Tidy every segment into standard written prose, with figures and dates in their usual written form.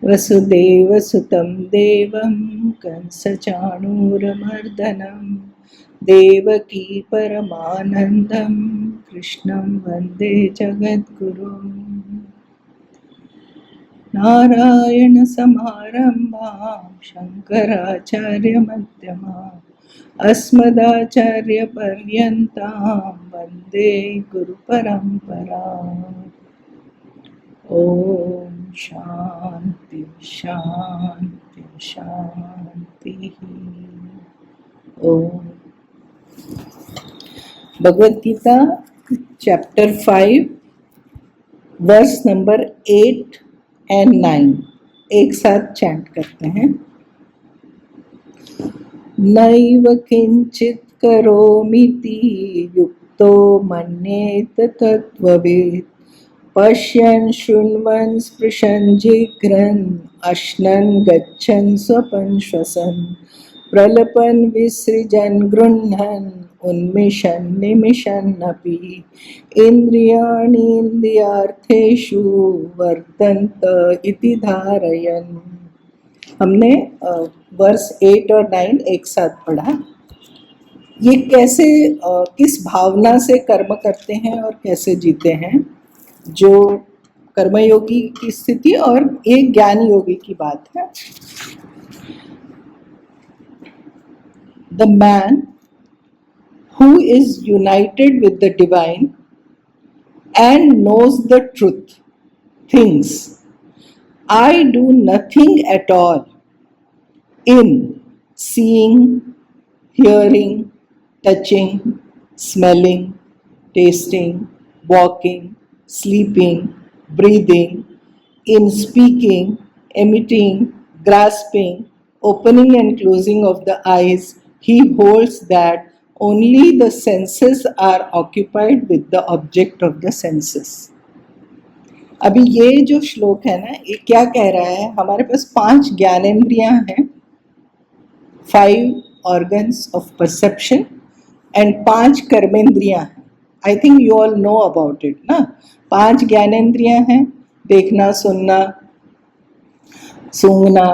वसुदेवसुतं देवं कंसचाणूरमर्दनं देवकी परमानन्दं कृष्णं वन्दे जगद्गुरुं। नारायणसमारम्भां शङ्कराचार्यमध्यमाम् अस्मदाचार्यपर्यन्तां वन्दे गुरुपरम्पराम्। ओम शांति शांति शांति। ओम। Bhagavad Gita chapter 5 verse number 8 and 9 एक साथ चैंट करते हैं। नैव किंचित करोमीति युक्तो मन्येत तत्त्ववित् पश्यन् शृण्वन् स्पृशन् जिघ्रन् अश्नन् गच्छन् स्वपन् श्वसन् प्रलपन् विसृजन् गृह्णन् उन्मिषन् निमिषन्नपि इन्द्रियाणीन्द्रियार्थेषु वर्तन्त इति धारयन्। हमने वर्स 8 और 9 एक साथ पढ़ा। ये कैसे किस भावना से कर्म करते हैं और कैसे जीते हैं, जो कर्मयोगी की स्थिति और एक ज्ञान योगी की बात है। The man who is united with the divine and knows the truth thinks, I do nothing at all in seeing, hearing, touching, smelling, tasting, walking, sleeping, breathing, in speaking, emitting, grasping, opening and closing of the eyes. He holds that only the senses are occupied with the object of the senses. अभी ये जो श्लोक है ना, ये क्या कह रहा है? हमारे पास 5 ज्ञानेंद्रियां हैं, 5 organs of perception and 5 कर्मेंद्रियां हैं। I think you all know about it ना। 5 ज्ञानेंद्रियां हैं, देखना, सुनना, सूंघना,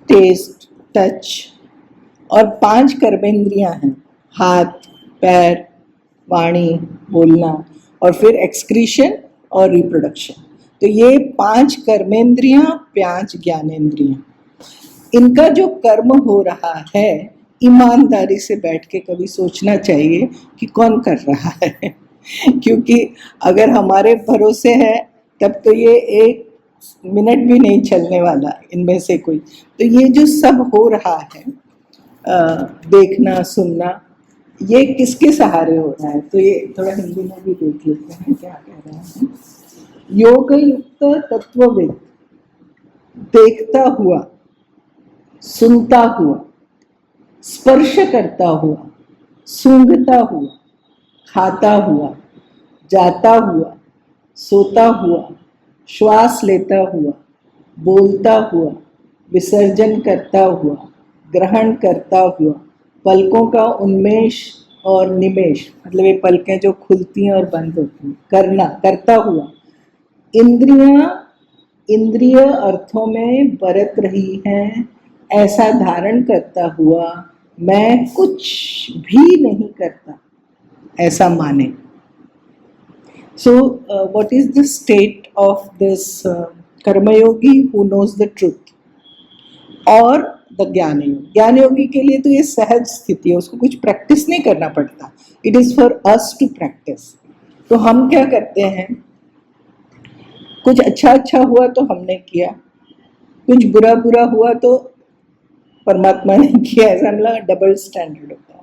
टेस्ट, टच, और 5 कर्मेंद्रियां हैं, हाथ, पैर, वाणी, बोलना, और फिर एक्सक्रीशन और रिप्रोडक्शन। तो ये 5 कर्मेंद्रियां, 5 ज्ञानेंद्रियां, इनका जो कर्म हो रहा है, ईमानदारी से बैठ के कभी सोचना चाहिए कि कौन कर रहा है। क्योंकि अगर हमारे भरोसे है तब तो ये 1 मिनट भी नहीं चलने वाला इनमें से कोई। तो ये जो सब हो रहा है, देखना, सुनना, ये किसके सहारे हो रहा है? तो ये थोड़ा हिंदी में भी देख लेते हैं क्या कह रहे हैं। योग युक्त तत्वविद देखता हुआ, सुनता हुआ, स्पर्श करता हुआ, सूंघता हुआ, खाता हुआ, जाता हुआ, सोता हुआ, श्वास लेता हुआ, बोलता हुआ, विसर्जन करता हुआ, ग्रहण करता हुआ, पलकों का उन्मेष और निमेष, मतलब ये पलकें जो खुलती हैं और बंद होती हैं, करता हुआ, इंद्रिय अर्थों में बरत रही हैं, ऐसा धारण करता हुआ मैं कुछ भी नहीं करता, ऐसा माने। So what is the state of this Karmayogi who knows the truth? और द ज्ञान योगी। ज्ञान योगी के लिए तो ये सहज स्थिति है, उसको कुछ प्रैक्टिस नहीं करना पड़ता। It is for us to practice. तो हम क्या करते हैं, कुछ अच्छा हुआ तो हमने किया, कुछ बुरा हुआ तो परमात्मा ने किया, ऐसा मतलब डबल स्टैंडर्ड होता है।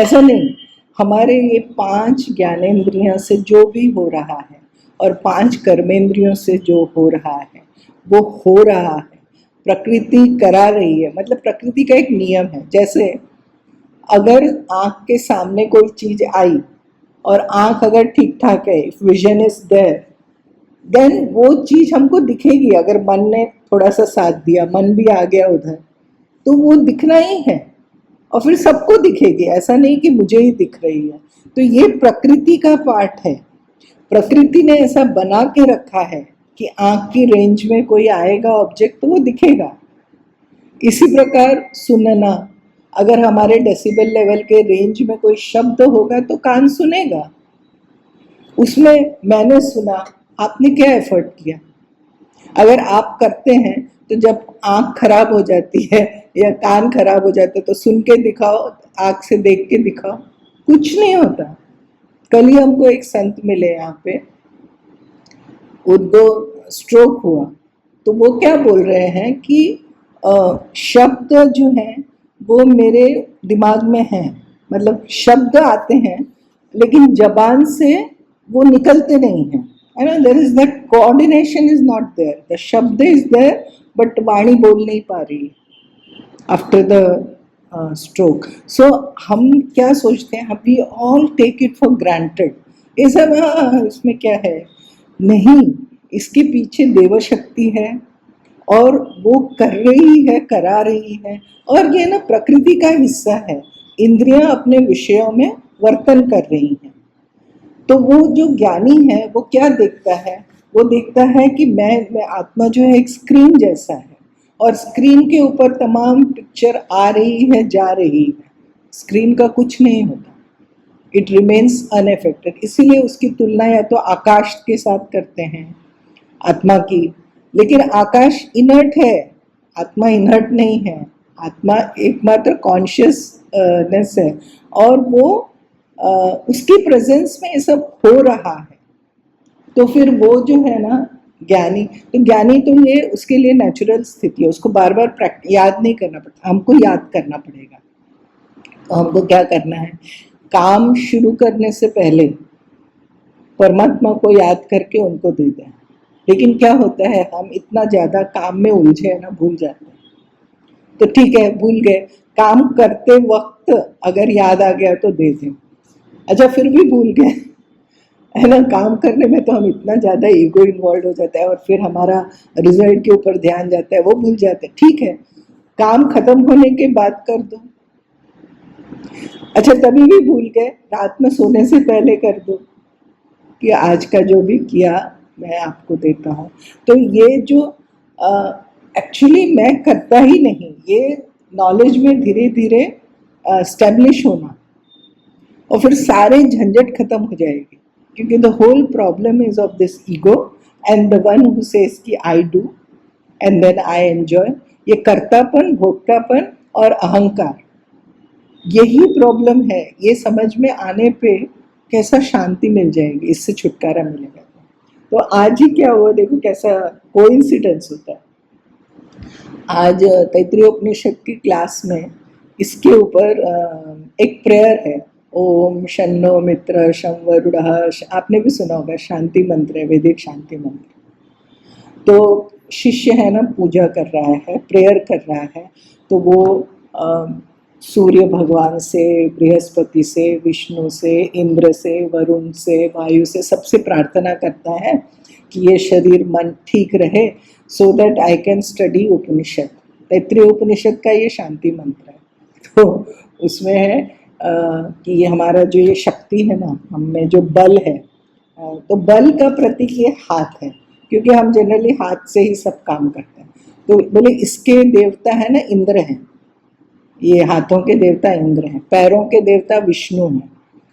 ऐसा नहीं, हमारे ये 5 ज्ञानेंद्रियों से जो भी हो रहा है और 5 कर्मेंद्रियों से जो हो रहा है वो हो रहा है, प्रकृति करा रही है। मतलब प्रकृति का एक नियम है। जैसे अगर आँख के सामने कोई चीज़ आई और आँख अगर ठीक ठाक है, if vision is there, then वो चीज़ हमको दिखेगी। अगर मन ने थोड़ा सा साथ दिया, मन भी आ गया उधर, तो वो दिखना ही है और फिर सबको दिखेगी। ऐसा नहीं कि मुझे ही दिख रही है। तो ये प्रकृति का पार्ट है, प्रकृति ने ऐसा बना के रखा है कि आँख की रेंज में कोई आएगा ऑब्जेक्ट तो वो दिखेगा। इसी प्रकार सुनना, अगर हमारे डेसिबल लेवल के रेंज में कोई शब्द होगा तो कान सुनेगा। उसमें मैंने सुना, आपने क्या एफर्ट किया? अगर आप करते हैं तो जब आँख खराब हो जाती है या कान खराब हो जाते तो सुन के दिखाओ, आँख से देख के दिखाओ, कुछ नहीं होता। कल ही हमको एक संत मिले यहाँ पे, उनको स्ट्रोक हुआ, तो वो क्या बोल रहे हैं कि शब्द जो हैं वो मेरे दिमाग में हैं, मतलब शब्द आते हैं लेकिन जबान से वो निकलते नहीं हैं, है ना। There is that coordination is not there, the शब्द इज देयर बट वाणी बोल नहीं पा रही आफ्टर द स्ट्रोक। सो हम क्या सोचते हैं, we all take it for granted, ये सब इसमें क्या है, नहीं, इसके पीछे देवशक्ति है और वो कर रही है, करा रही है, और ये ना प्रकृति का हिस्सा है। इंद्रियां अपने विषयों में वर्तन कर रही हैं। तो वो जो ज्ञानी है वो क्या देखता है, वो देखता है कि मैं आत्मा जो है एक स्क्रीन जैसा है, और स्क्रीन के ऊपर तमाम पिक्चर आ रही है, जा रही है, स्क्रीन का कुछ नहीं होता, इट रिमेन्स अनएफेक्टेड। इसीलिए उसकी तुलना या तो आकाश के साथ करते हैं, आत्मा की, लेकिन आकाश इनर्ट है, आत्मा इनर्ट नहीं है। आत्मा एकमात्र कॉन्शियसनेस है, और वो उसकी प्रेजेंस में ये सब हो रहा है। तो फिर वो जो है ना ज्ञानी, तो ज्ञानी तो ये उसके लिए नेचुरल स्थिति है, उसको बार बार याद नहीं करना पड़ता, हमको याद करना पड़ेगा। तो हमको क्या करना है, काम शुरू करने से पहले परमात्मा को याद करके उनको दे दें। लेकिन क्या होता है, हम इतना ज़्यादा काम में उलझे हैं ना, भूल जाते हैं। तो ठीक है, भूल गए, काम करते वक्त अगर याद आ गया तो दे दें। अच्छा, फिर भी भूल गए, है ना, काम करने में तो हम इतना ज़्यादा ईगो इन्वॉल्व हो जाता है और फिर हमारा रिजल्ट के ऊपर ध्यान जाता है, वो भूल जाते हैं। ठीक है, काम खत्म होने के बाद कर दो। अच्छा, तभी भी भूल गए, रात में सोने से पहले कर दो कि आज का जो भी किया मैं आपको देता हूँ। तो ये जो एक्चुअली मैं करता ही नहीं, ये नॉलेज में धीरे धीरे स्टैब्लिश होना, और फिर सारे झंझट खत्म हो जाएगी, क्योंकि the whole problem is of this ego and the one who says कि I do and then I enjoy. ये कर्तापन, भोक्तापन और अहंकार, यही प्रॉब्लम है। ये समझ में आने पे कैसा शांति मिल जाएगी, इससे छुटकारा मिलेगा। तो आज ही क्या हुआ, देखो कैसा कोइंसिडेंस होता है। आज तैत्तिरीय उपनिषद की क्लास में इसके ऊपर एक प्रेयर है, ओम शन्नो मित्र शं वरुणः, आपने भी सुना होगा, शांति मंत्र है, वैदिक शांति मंत्र। तो शिष्य है ना, पूजा कर रहा है, प्रेयर कर रहा है, तो वो सूर्य भगवान से, बृहस्पति से, विष्णु से, इंद्र से, वरुण से, वायु से, सबसे प्रार्थना करता है कि ये शरीर मन ठीक रहे, so that I can study Upanishad. Taittiriya Upanishad का ये शांति मंत्र है। तो उसमें है कि ये हमारा जो ये शक्ति है ना, हम में जो बल है, तो बल का प्रतीक ये हाथ है, क्योंकि हम जनरली हाथ से ही सब काम करते हैं। तो बोले इसके देवता है ना, इंद्र हैं, ये हाथों के देवता इंद्र हैं, पैरों के देवता विष्णु हैं,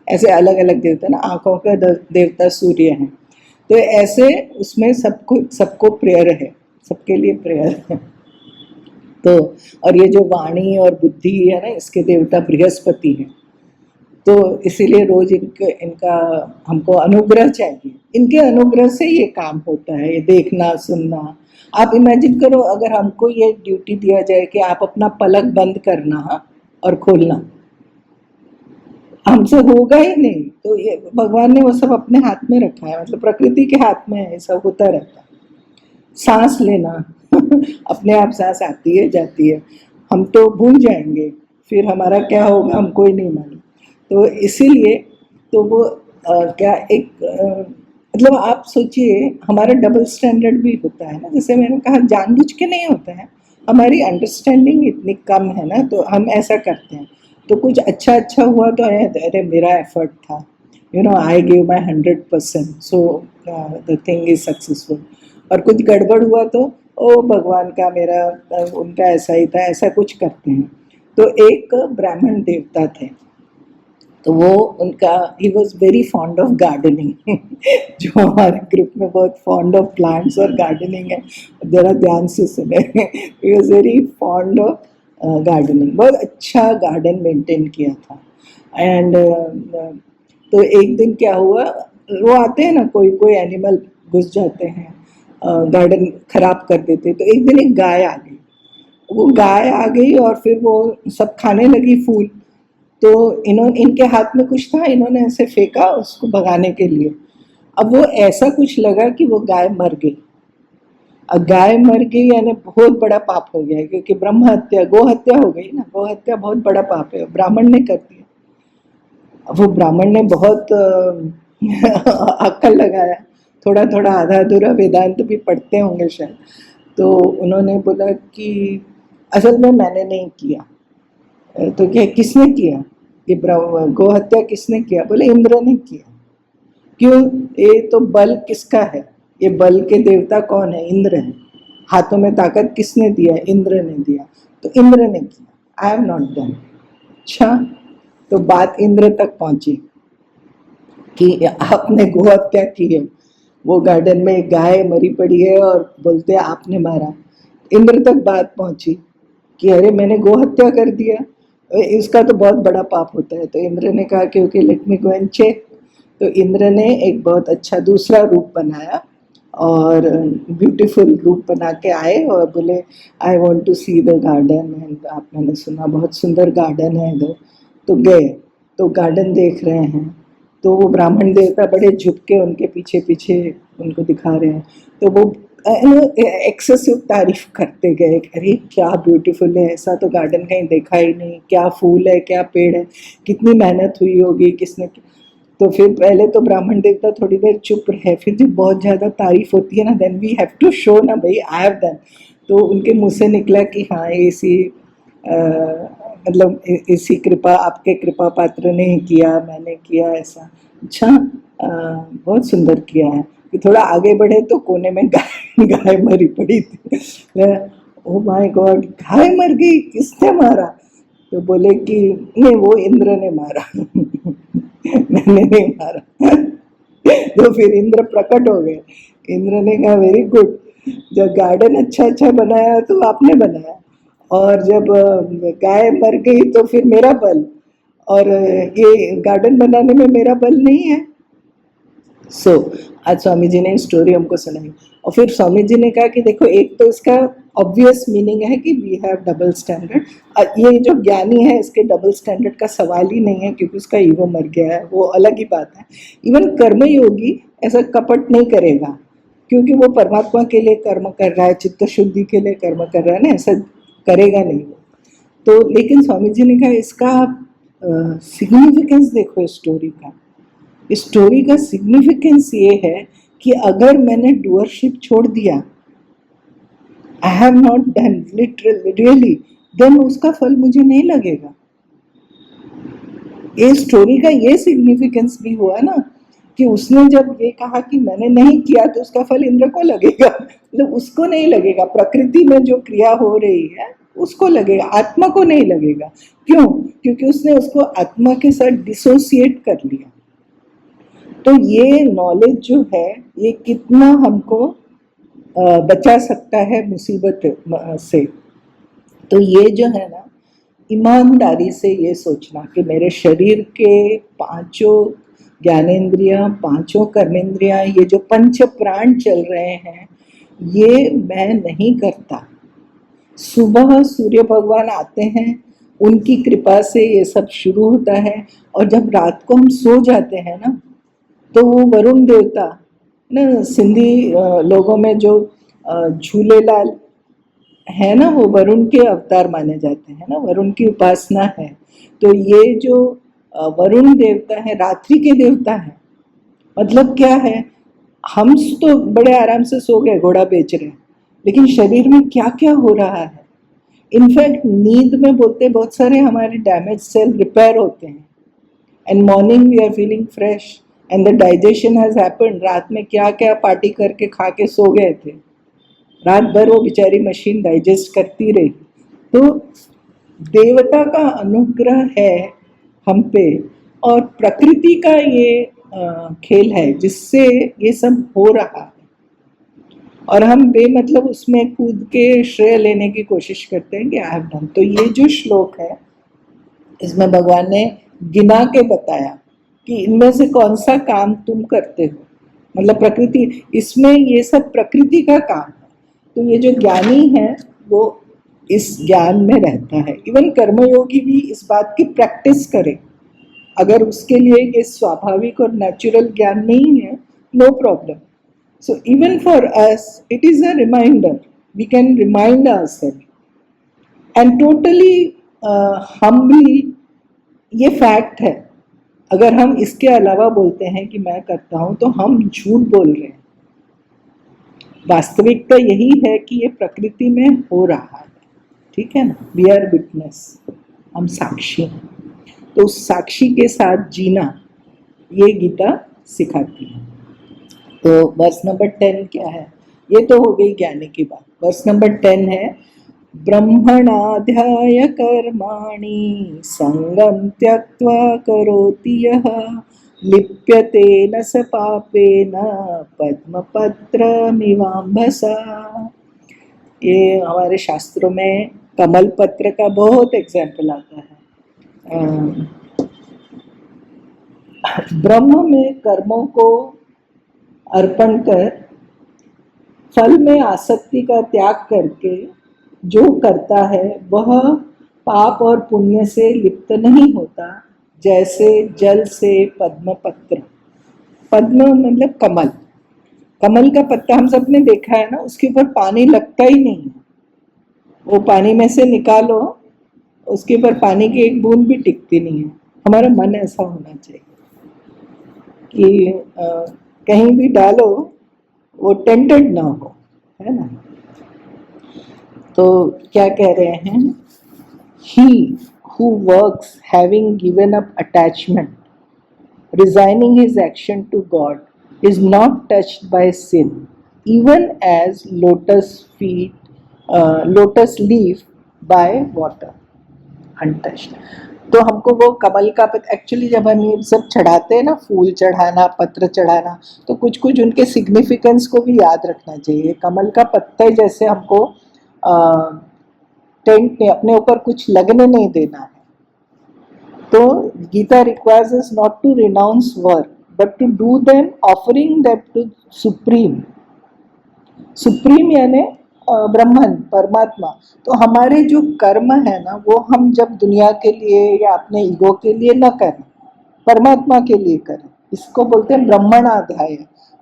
ऐसे अलग अलग देवता ना, आँखों के देवता सूर्य हैं। तो ऐसे उसमें सबको प्रेयर है, सबके लिए प्रेयर है। तो और ये जो वाणी और बुद्धि है ना, इसके देवता बृहस्पति हैं। तो इसीलिए रोज इनका हमको अनुग्रह चाहिए, इनके अनुग्रह से ये काम होता है, ये देखना सुनना। आप इमेजिन करो, अगर हमको ये ड्यूटी दिया जाए कि आप अपना पलक बंद करना और खोलना, हमसे होगा ही नहीं। तो ये भगवान ने वो सब अपने हाथ में रखा है, मतलब प्रकृति के हाथ में है, सब होता रहता है। सांस लेना अपने आप सांस आती है जाती है, हम तो भूल जाएंगे, फिर हमारा क्या होगा हमको ही नहीं मालूम। तो इसीलिए तो वो क्या एक मतलब आप सोचिए, हमारा डबल स्टैंडर्ड भी होता है ना, जैसे मैंने कहा जानबूझ के नहीं होता है, हमारी अंडरस्टैंडिंग इतनी कम है ना, तो हम ऐसा करते हैं। तो कुछ अच्छा हुआ तो अरे मेरा एफर्ट था, you know, I give my 100%, so the thing is successful. और कुछ गड़बड़ हुआ तो ओ भगवान का मेरा उनका ऐसा ही था, ऐसा कुछ करते हैं। तो एक ब्राह्मण देवता थे, तो वो उनका he was very fond of gardening जो हमारे ग्रुप में बहुत फॉन्ड ऑफ प्लांट्स और गार्डनिंग है, ज़रा ध्यान से सुने। He was very fond of gardening, बहुत अच्छा गार्डन मेंटेन किया था। एंड तो एक दिन क्या हुआ, वो आते हैं ना कोई कोई एनिमल घुस जाते हैं, गार्डन खराब कर देते, तो एक दिन एक गाय आ गई। वो गाय आ गई और फिर वो सब खाने लगी फूल, तो इन्होंने, इनके हाथ में कुछ था, इन्होंने ऐसे फेंका उसको भगाने के लिए। अब वो ऐसा कुछ लगा कि वो गाय मर गई। अब गाय मर गई यानी बहुत बड़ा पाप हो गया, क्योंकि ब्रह्म हत्या, गो हत्या हो गई ना, गो हत्या बहुत बड़ा पाप है, ब्राह्मण ने कर दिया। अब वो ब्राह्मण ने बहुत अक्ल लगाया, थोड़ा थोड़ा आधा अधूरा वेदांत भी पढ़ते होंगे शायद, तो उन्होंने बोला कि असल में मैंने नहीं किया। तो क्या किसने किया, ये गो हत्या किसने किया? बोले इंद्र ने किया। क्यों? ये तो बल किसका है, ये बल के देवता कौन है? इंद्र है। हाथों में ताकत किसने दिया? इंद्र ने दिया। तो इंद्र ने किया, आई हैव नॉट डन। अच्छा, तो बात इंद्र तक पहुंची कि आपने गो हत्या की है, वो गार्डन में एक गाय मरी पड़ी है और बोलते हैं आपने मारा। इंद्र तक बात पहुंची कि अरे मैंने गो हत्या कर दिया, इसका तो बहुत बड़ा पाप होता है। तो इंद्र ने कहा कि okay let me go and check. तो इंद्र ने एक बहुत अच्छा दूसरा रूप बनाया और ब्यूटीफुल रूप बना के आए और बोले I want to see the garden, and आप, मैंने सुना बहुत सुंदर गार्डन है इधर। तो गए, तो गार्डन देख रहे हैं, तो वो ब्राह्मण देवता बड़े झुक के उनके पीछे पीछे उनको दिखा रहे हैं। तो वो एक्सेसिव तारीफ करते गए, अरे क्या ब्यूटीफुल है, ऐसा तो गार्डन कहीं देखा ही नहीं, क्या फूल है, क्या पेड़ है, कितनी मेहनत हुई होगी, किसने की। तो फिर पहले तो ब्राह्मण देवता थोड़ी देर चुप रहे, फिर जब बहुत ज़्यादा तारीफ होती है ना, then we have to show ना भाई आई हैव डन। तो उनके मुंह से निकला कि हाँ इसी मतलब इसी कृपा, आपके कृपा पात्र ने ही किया, मैंने किया ऐसा। अच्छा, बहुत सुंदर किया है। कि थोड़ा आगे बढ़े तो कोने में गाय गाय मरी पड़ी थी। ओ माय गॉड, गाय मर गई, किसने मारा? तो बोले कि नहीं वो इंद्र ने मारा मैंने नहीं मारा। तो फिर इंद्र प्रकट हो गए। इंद्र ने कहा वेरी गुड, जब गार्डन अच्छा अच्छा बनाया तो आपने बनाया, और जब गाय मर गई तो फिर मेरा बल, और ये गार्डन बनाने में मेरा बल नहीं है। सो आज स्वामी जी ने स्टोरी हमको सुनाई, और फिर स्वामी जी ने कहा कि देखो एक तो इसका ऑब्वियस मीनिंग है कि वी हैव डबल स्टैंडर्ड। ये जो ज्ञानी है इसके डबल स्टैंडर्ड का सवाल ही नहीं है, क्योंकि उसका ईगो मर गया है, वो अलग ही बात है। इवन कर्मयोगी ऐसा कपट नहीं करेगा, क्योंकि वो परमात्मा के लिए कर्म कर रहा है, चित्त शुद्धि के लिए कर्म कर रहा है ना, ऐसा करेगा नहीं वो। तो लेकिन स्वामी जी ने कहा इसका सिग्निफिकेंस देखो इस स्टोरी का। इस स्टोरी का सिग्निफिकेंस ये है कि अगर मैंने डूअरशिप छोड़ दिया, I have not done literally really, then उसका फल मुझे नहीं लगेगा। ये स्टोरी का ये सिग्निफिकेंस भी हुआ ना, कि उसने जब ये कहा कि मैंने नहीं किया तो उसका फल इंद्र को लगेगा, मतलब उसको नहीं लगेगा, प्रकृति में जो क्रिया हो रही है उसको लगेगा, आत्मा को नहीं लगेगा। क्यों? क्योंकि उसने उसको आत्मा के साथ डिसोसिएट कर लिया। तो ये नॉलेज जो है ये कितना हमको बचा सकता है मुसीबत से। तो ये जो है ना, ईमानदारी से ये सोचना कि मेरे शरीर के पांचों ज्ञानेंद्रियां, पांचों कर्मेंद्रियां, ये जो पंच प्राण चल रहे हैं, ये मैं नहीं करता। सुबह सूर्य भगवान आते हैं, उनकी कृपा से ये सब शुरू होता है, और जब रात को हम सो जाते हैं ना, तो वो वरुण देवता ना, सिंधी लोगों में जो झूलेलाल है ना, वो वरुण के अवतार माने जाते हैं ना, वरुण की उपासना है। तो ये जो वरुण देवता है रात्रि के देवता है। मतलब क्या है, हम तो बड़े आराम से सो गए, घोड़ा बेच रहे हैं, लेकिन शरीर में क्या क्या हो रहा है। इनफैक्ट नींद में बोलते बहुत सारे हमारे डैमेज सेल रिपेयर होते हैं, and morning we are feeling fresh. And the digestion has happened. रात में क्या क्या पार्टी करके खा के सो गए थे, रात भर वो बेचारी मशीन डाइजेस्ट करती रही। तो देवता का अनुग्रह है हम पे, और प्रकृति का ये खेल है जिससे ये सब हो रहा है, और हम बेमतलब उसमें कूद के श्रेय लेने की कोशिश करते हैं कि आई हैव डन। तो ये जो श्लोक है इसमें भगवान ने गिना के बताया कि इनमें से कौन सा काम तुम करते हो, मतलब प्रकृति, इसमें ये सब प्रकृति का काम है। तो ये जो ज्ञानी है वो इस ज्ञान में रहता है। इवन कर्मयोगी भी इस बात की प्रैक्टिस करे। अगर उसके लिए ये स्वाभाविक और नेचुरल ज्ञान नहीं है, no problem. So even for us, it is a reminder. We can remind ourselves. And totally humbly, ये फैक्ट है। अगर हम इसके अलावा बोलते हैं कि मैं करता हूँ तो हम झूठ बोल रहे हैं। वास्तविकता यही है कि ये प्रकृति में हो रहा है, ठीक है ना। We are witness, हम साक्षी हैं। तो उस साक्षी के साथ जीना ये गीता सिखाती है। तो वर्स नंबर 10 क्या है? ये तो हो गई ज्ञानी की बात। वर्स नंबर 10 है, ब्रह्मणाध्याय कर्माणि संगम त्यक्त्वा करोति यः लिप्यते न स पापेन पद्मपत्रमिवाम्भसा। ये हमारे शास्त्रों में कमल पत्र का बहुत एग्जाम्पल आता है। ब्रह्म में कर्मों को अर्पण कर फल में आसक्ति का त्याग करके जो करता है वह पाप और पुण्य से लिप्त नहीं होता, जैसे जल से पद्म पत्र। पद्म मतलब कमल, कमल का पत्ता हम सब ने देखा है ना, उसके ऊपर पानी लगता ही नहीं है। वो पानी में से निकालो, उसके ऊपर पानी की एक बूंद भी टिकती नहीं है। हमारा मन ऐसा होना चाहिए कि कहीं भी डालो वो टेंटेड ना हो, है ना। तो क्या कह रहे हैं, he who works having given up attachment resigning his action to God is not touched by sin, even as lotus leaf by water untouched। तो हमको वो कमल का पत्र, एक्चुअली जब हम ये सब चढ़ाते हैं ना, फूल चढ़ाना, पत्र चढ़ाना, तो कुछ कुछ उनके सिग्निफिकेंस को भी याद रखना चाहिए। कमल का पत्ता जैसे हमको टेंट में अपने ऊपर कुछ लगने नहीं देना है। तो Gita requires us not to renounce work but to do them, offering that to supreme. Supreme यानी ब्रह्मन, परमात्मा। तो हमारे जो कर्म है ना, वो हम जब दुनिया के लिए या अपने ईगो के लिए न करें, परमात्मा के लिए करें। इसको बोलते हैं ब्रह्मणाध्याय,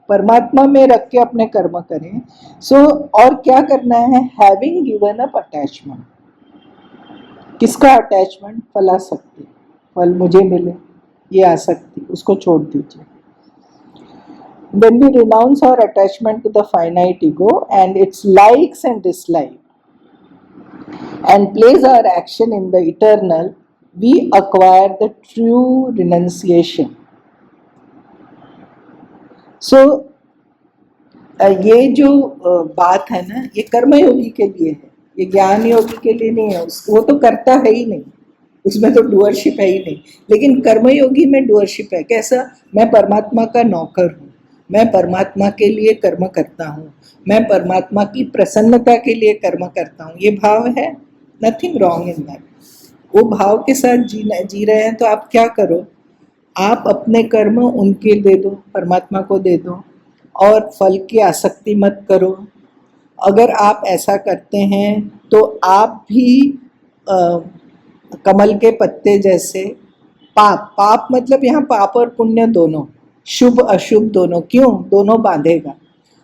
परमात्मा में रख के अपने कर्म करें। और क्या करना है, हैविंग गिवन अप अटैचमेंट। किसका अटैचमेंट? फलासक्ति, फल मुझे मिले, ये आसक्ति, उसको छोड़ दीजिए। Then we renounce our attachment to the finite ego and its likes and dislikes and place our action in the eternal, we acquire the true renunciation. So ये जो बात है ना, ये कर्मयोगी के लिए है, ये ज्ञान योगी के लिए नहीं है। वो तो करता है ही नहीं, उसमें तो डूअरशिप है ही नहीं। लेकिन कर्मयोगी में डूअरशिप है। कैसा? मैं परमात्मा का नौकर हूँ, मैं परमात्मा के लिए कर्म करता हूँ, मैं परमात्मा की प्रसन्नता के लिए कर्म करता हूँ, ये भाव है। Nothing wrong in that. वो भाव के साथ जी रहे हैं। तो आप क्या करो, आप अपने कर्म उनके दे दो, परमात्मा को दे दो, और फल की आसक्ति मत करो। अगर आप ऐसा करते हैं तो आप भी कमल के पत्ते जैसे पाप मतलब यहाँ पाप और पुण्य दोनों, शुभ अशुभ दोनों, क्यों दोनों बांधेगा।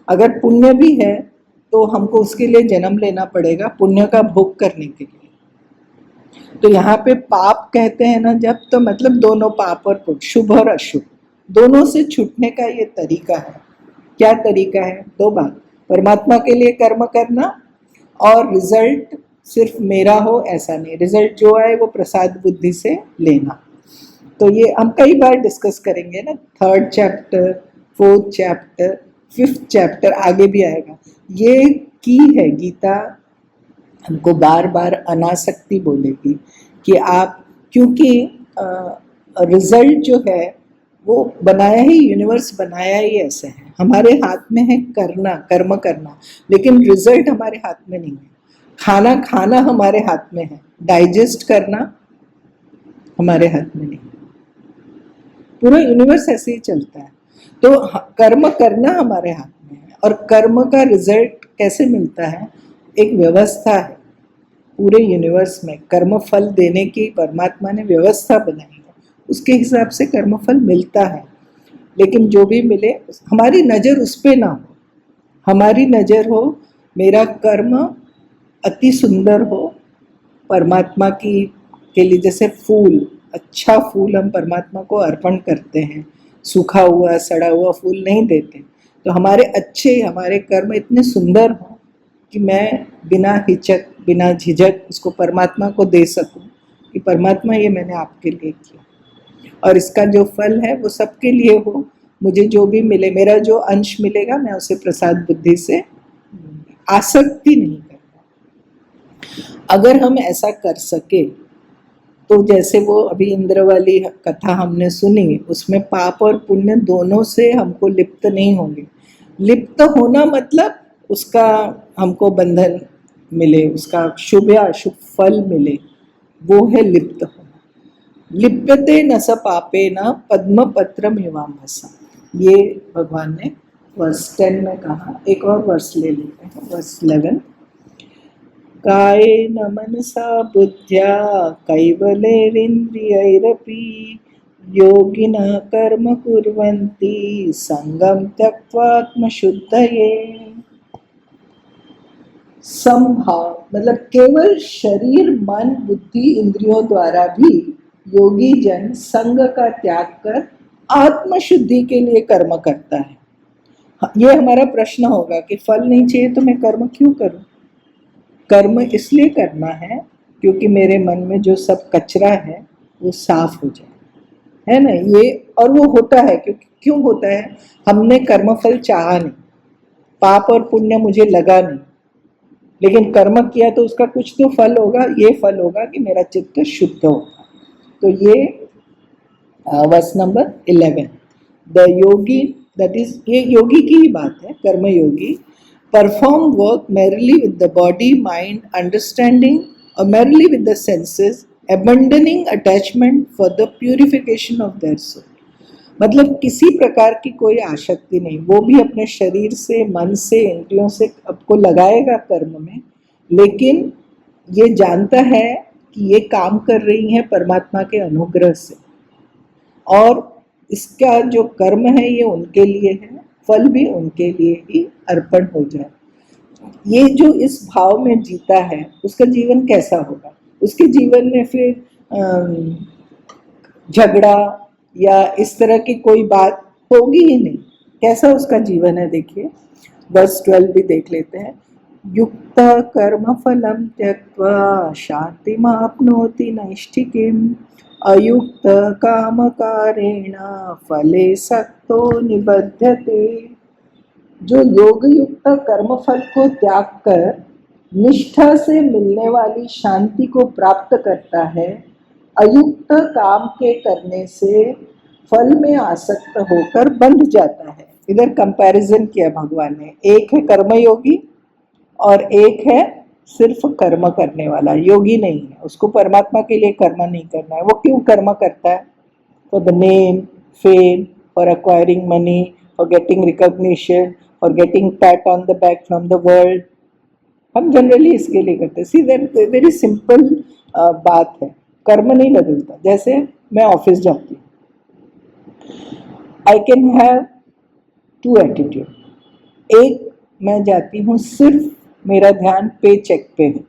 अगर पुण्य भी है तो हमको उसके लिए जन्म लेना पड़ेगा, पुण्य का भोग करने के लिए। तो यहाँ पे पाप कहते हैं ना जब, तो मतलब दोनों पाप और पुण्य, शुभ और अशुभ, दोनों से छूटने का ये तरीका है। क्या तरीका है? दो बात, परमात्मा के लिए कर्म करना और रिजल्ट सिर्फ मेरा हो ऐसा नहीं, रिजल्ट जो आए वो प्रसाद बुद्धि से लेना। तो ये हम कई बार डिस्कस करेंगे ना, 3rd chapter, 4th chapter, 5th chapter, आगे भी आएगा। ये की है गीता, हमको बार बार अनासक्ति बोलेगी कि आप, क्योंकि रिजल्ट जो है वो बनाया ही, यूनिवर्स बनाया ही ऐसे है, हमारे हाथ में है करना, कर्म करना, लेकिन रिजल्ट हमारे हाथ में नहीं है। खाना खाना हमारे हाथ में है, डाइजेस्ट करना हमारे हाथ में नहीं है। पूरा यूनिवर्स ऐसे ही चलता है। तो कर्म करना हमारे हाथ में है, और कर्म का रिजल्ट कैसे मिलता है? एक व्यवस्था है पूरे यूनिवर्स में, कर्म फल देने की परमात्मा ने व्यवस्था बनाई है, उसके हिसाब से कर्म फल मिलता है। लेकिन जो भी मिले, हमारी नज़र उस पर ना हो, हमारी नज़र हो मेरा कर्म अति सुंदर हो परमात्मा की के लिए। जैसे फूल, अच्छा फूल हम परमात्मा को अर्पण करते हैं, सूखा हुआ सड़ा हुआ फूल नहीं देते। तो हमारे अच्छे, हमारे कर्म इतने सुंदर हों कि मैं बिना हिचक, बिना झिझक उसको परमात्मा को दे सकूं कि परमात्मा ये मैंने आपके लिए किया, और इसका जो फल है वो सबके लिए हो। मुझे जो भी मिले, मेरा जो अंश मिलेगा, मैं उसे प्रसाद बुद्धि से, आसक्ति नहीं करना। अगर हम ऐसा कर सके तो जैसे वो अभी इंद्र वाली कथा हमने सुनी, उसमें पाप और पुण्य दोनों से हमको लिप्त नहीं होंगे। लिप्त होना मतलब उसका हमको बंधन मिले, उसका शुभ या अशुभ फल मिले, वो है लिप्त होना। लिप्यते न स पापे न पद्म पत्रमिवाम्भसा, ये भगवान ने वर्स 10 में कहा। एक और वर्स ले लेते हैं, वर्स 11। कायेन मनसा बुद्ध्या कैवलेरिन्द्रियैरपि योगिनः कर्म कुर्वन्ति संगम त्यक्त्वात्मशुद्धये। समभाव मतलब केवल शरीर, मन, बुद्धि, इंद्रियों द्वारा भी योगी जन संग का त्याग कर आत्मशुद्धि के लिए कर्म करता है। ये हमारा प्रश्न होगा कि फल नहीं चाहिए तो मैं कर्म क्यों करूं? कर्म इसलिए करना है क्योंकि मेरे मन में जो सब कचरा है वो साफ हो जाए, है ना ये। और वो होता है क्योंकि, क्यों होता है? हमने कर्मफल चाहा नहीं, पाप और पुण्य मुझे लगा नहीं, लेकिन कर्म किया तो उसका कुछ तो फल होगा। ये फल होगा कि मेरा चित्त शुद्ध होगा। तो ये verse number 11, the yogi, that is, ये योगी की ही बात है, कर्म योगी, perform work merrily with the body, mind, understanding, or merrily with the senses, abandoning attachment for the purification of their soul. मतलब किसी प्रकार की कोई आसक्ति नहीं, वो भी अपने शरीर से, मन से, इंद्रियों से आपको लगाएगा कर्म में, लेकिन ये जानता है कि ये काम कर रही हैं परमात्मा के अनुग्रह से, और इसका जो कर्म है ये उनके लिए है, फल भी उनके लिए ही अर्पण हो जाए। ये जो इस भाव में जीता है उसका जीवन कैसा होगा? उसके जीवन में फिर झगड़ा या इस तरह की कोई बात होगी ही नहीं। कैसा उसका जीवन है देखिए, वर्स 12 भी देख लेते हैं। युक्त कर्म फलम त्यक्त्वा शांतिमाप्नोति नैष्ठिकीम् अयुक्त कामकारेण फले सक्तो निबध्यते। जो योग युक्त कर्मफल को त्याग कर निष्ठा से मिलने वाली शांति को प्राप्त करता है, अयुक्त काम के करने से फल में आसक्त होकर बंध जाता है। इधर कंपैरिजन किया भगवान ने, एक है कर्मयोगी और एक है सिर्फ कर्म करने वाला। योगी नहीं है, उसको परमात्मा के लिए कर्म नहीं करना है। वो क्यों कर्म करता है? For the name, fame, for acquiring money, for getting recognition, for getting PAT on the back from the world. हम जनरली इसके लिए करते हैं। सी दैट वेरी सिंपल बात है, कर्म नहीं बदलता। जैसे मैं ऑफिस जाती हूँ, आई कैन हैव 2 एटीट्यूड। एक, मैं जाती हूँ सिर्फ मेरा ध्यान पे चेक पे है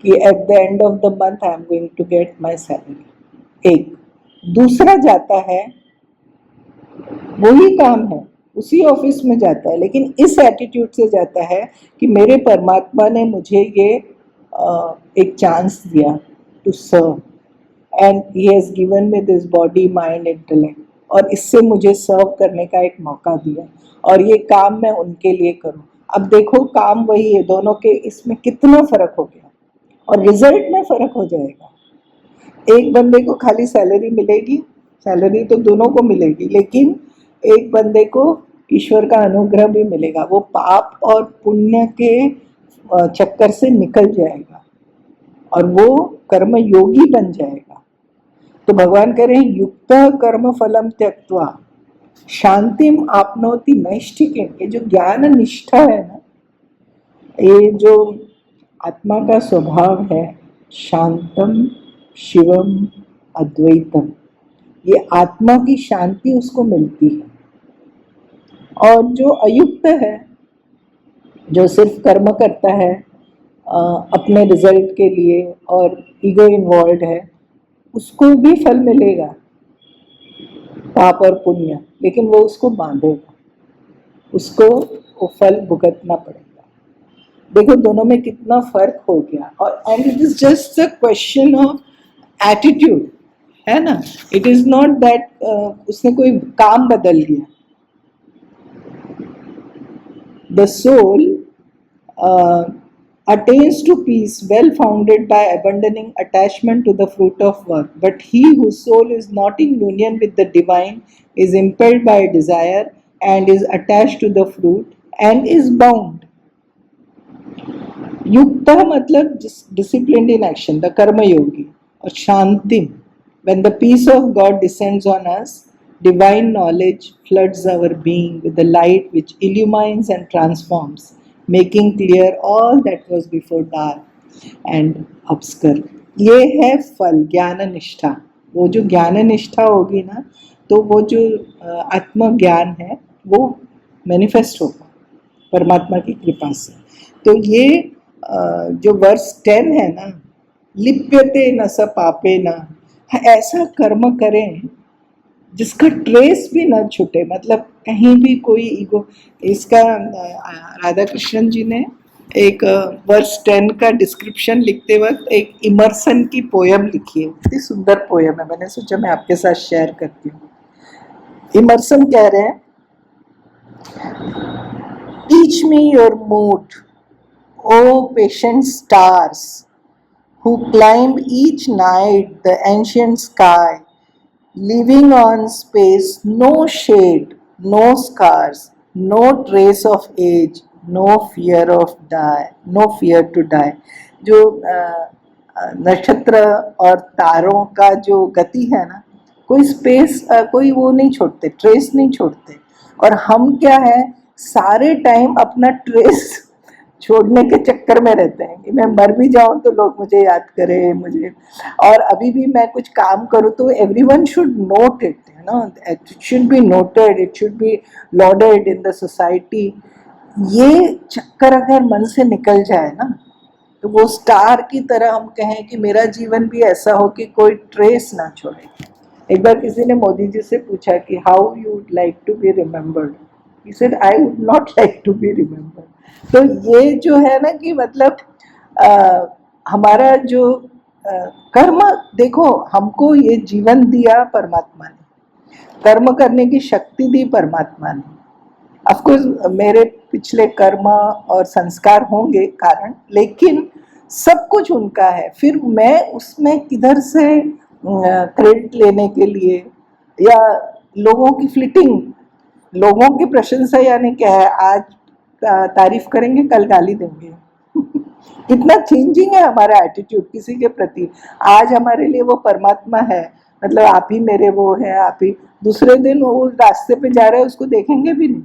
कि at the end of the month I am going to get my salary. एक दूसरा जाता है, वही काम है, उसी ऑफिस में जाता है, लेकिन इस एटीट्यूड से जाता है कि मेरे परमात्मा ने मुझे ये एक चांस दिया to serve, and he has given me this body mind intellect, और इससे मुझे सर्व करने का एक मौका दिया, और ये काम मैं उनके लिए करूँ। अब देखो काम वही है, दोनों के इसमें कितना फ़र्क हो गया, और रिजल्ट में फ़र्क हो जाएगा। एक बंदे को खाली सैलरी मिलेगी, सैलरी तो दोनों को मिलेगी, लेकिन एक बंदे को ईश्वर का अनुग्रह भी मिलेगा, वो पाप और पुण्य के चक्कर से निकल जाएगा और वो कर्म योगी बन जाएगा। तो भगवान कह रहे हैं युक्त कर्म फलम त्यक्त्वा शांतिम आपनोति नैष्ठिकीम। ये जो ज्ञान निष्ठा है ना, ये जो आत्मा का स्वभाव है, शांतम शिवम अद्वैतम, ये आत्मा की शांति उसको मिलती है। और जो अयुक्त है, जो सिर्फ कर्म करता है अपने रिजल्ट के लिए और ईगो इन्वॉल्व है, उसको भी फल मिलेगा, पाप और पुण्य, लेकिन वो उसको बांधेगा, उसको वो फल भुगतना पड़ेगा। देखो दोनों में कितना फर्क हो गया। और and it is just a question of attitude, है ना। इट इज नॉट दैट उसने कोई काम बदल लिया। The soul attains to peace well founded by abandoning attachment to the fruit of work, but he whose soul is not in union with the divine is impelled by desire and is attached to the fruit and is bound. युक्त मतलब disciplined in action, the karma yogi, or shantim, when the peace of God descends on us, divine knowledge floods our being with the light which illumines and transforms, making clear all that was before dark and obscure. ये है फल ज्ञान निष्ठा। वो जो ज्ञान निष्ठा होगी ना, तो वो जो आत्मज्ञान है वो मैनिफेस्ट होगा परमात्मा की कृपा से। तो ये जो वर्स 10 है ना, लिप्यते न स पापे न, ऐसा कर्म करें जिसका ट्रेस भी न छूटे, मतलब कहीं भी कोई ईगो। इसका राधा कृष्णन जी ने एक वर्स 10 का डिस्क्रिप्शन लिखते वक्त एक इमर्सन की पोयम लिखी है, इतनी सुंदर पोयम है, मैंने सोचा मैं आपके साथ शेयर करती हूँ। इमर्सन कह रहे हैं, teach me your mood O patient stars, who climb each night the ancient sky, living on space, no shade, no scars, no trace of age, no fear to die. जो नक्षत्र और तारों का जो गति है ना, कोई स्पेस कोई वो नहीं छोड़ते, ट्रेस नहीं छोड़ते। और हम क्या है, सारे टाइम अपना ट्रेस छोड़ने के चक्कर में रहते हैं कि मैं मर भी जाऊं तो लोग मुझे याद करें, मुझे, और अभी भी मैं कुछ काम करूं तो everyone should note it, you know, it should be noted, it should be loaded in the society. ये चक्कर अगर मन से निकल जाए ना, तो वो स्टार की तरह हम कहें कि मेरा जीवन भी ऐसा हो कि कोई ट्रेस ना छोड़े। एक बार किसी ने मोदी जी से पूछा कि how you would like to be remembered, he said I would not like to be remembered. तो ये जो है ना कि मतलब हमारा जो कर्म, देखो हमको ये जीवन दिया परमात्मा ने, कर्म करने की शक्ति दी परमात्मा ने। अफकोर्स मेरे पिछले कर्म और संस्कार होंगे कारण, लेकिन सब कुछ उनका है। फिर मैं उसमें किधर से क्रेडिट लेने के लिए, या लोगों की फ्लिटिंग, लोगों की प्रशंसा यानी क्या है, आज तारीफ करेंगे कल गाली देंगे। कितना चेंजिंग है हमारा एटीट्यूड किसी के प्रति। आज हमारे लिए वो परमात्मा है, मतलब आप ही मेरे वो है, आप ही, दूसरे दिन वो रास्ते पे जा रहे हैं उसको देखेंगे भी नहीं।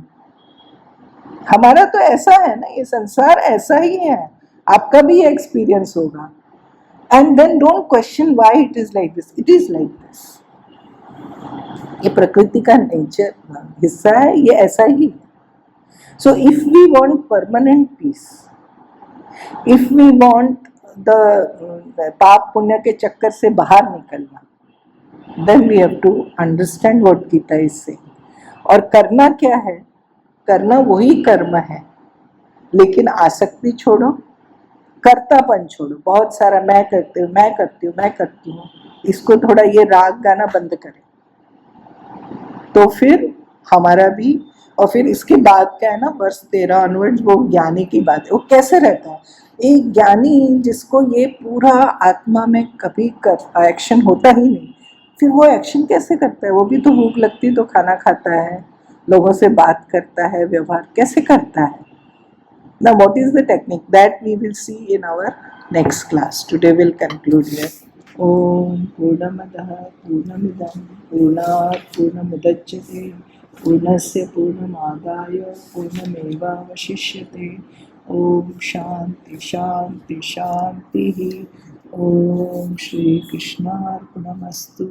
हमारा तो ऐसा है ना, ये संसार ऐसा ही है, आपका भी ये एक्सपीरियंस होगा। And then don't question why it is like this, it is like this. ये प्रकृति का नेचर हिस्सा है, ये ऐसा ही। So if we want permanent peace, if we want the पाप पुण्य के चक्कर से बाहर निकलना, then we have to understand what Gita is saying. और करना क्या है, करना वही कर्म है, लेकिन आसक्ति छोड़ो, कर्तापन छोड़ो। बहुत सारा मैं करती हूँ, मैं करती हूँ, मैं करती हूँ, इसको थोड़ा ये राग गाना बंद करें, तो फिर हमारा भी। और फिर इसके बाद क्या है ना, वर्ष 13 ऑनवर्ड्स वो ज्ञानी की बात है। वो कैसे रहता है एक ज्ञानी, जिसको ये पूरा आत्मा में कभी कर एक्शन होता ही नहीं, फिर वो एक्शन कैसे करता है? वो भी तो भूख लगती तो खाना खाता है, लोगों से बात करता है, व्यवहार कैसे करता है ना? What is the technique that we will see in our next class? Today we'll conclude here. Om Purnamadah Purnamidam Purnat Purnamudachyate Purnasya Purnamadaya Purnamevavashishyate. Om Shanti Shanti Shanti. Om Shri Krishna Arpanamastu.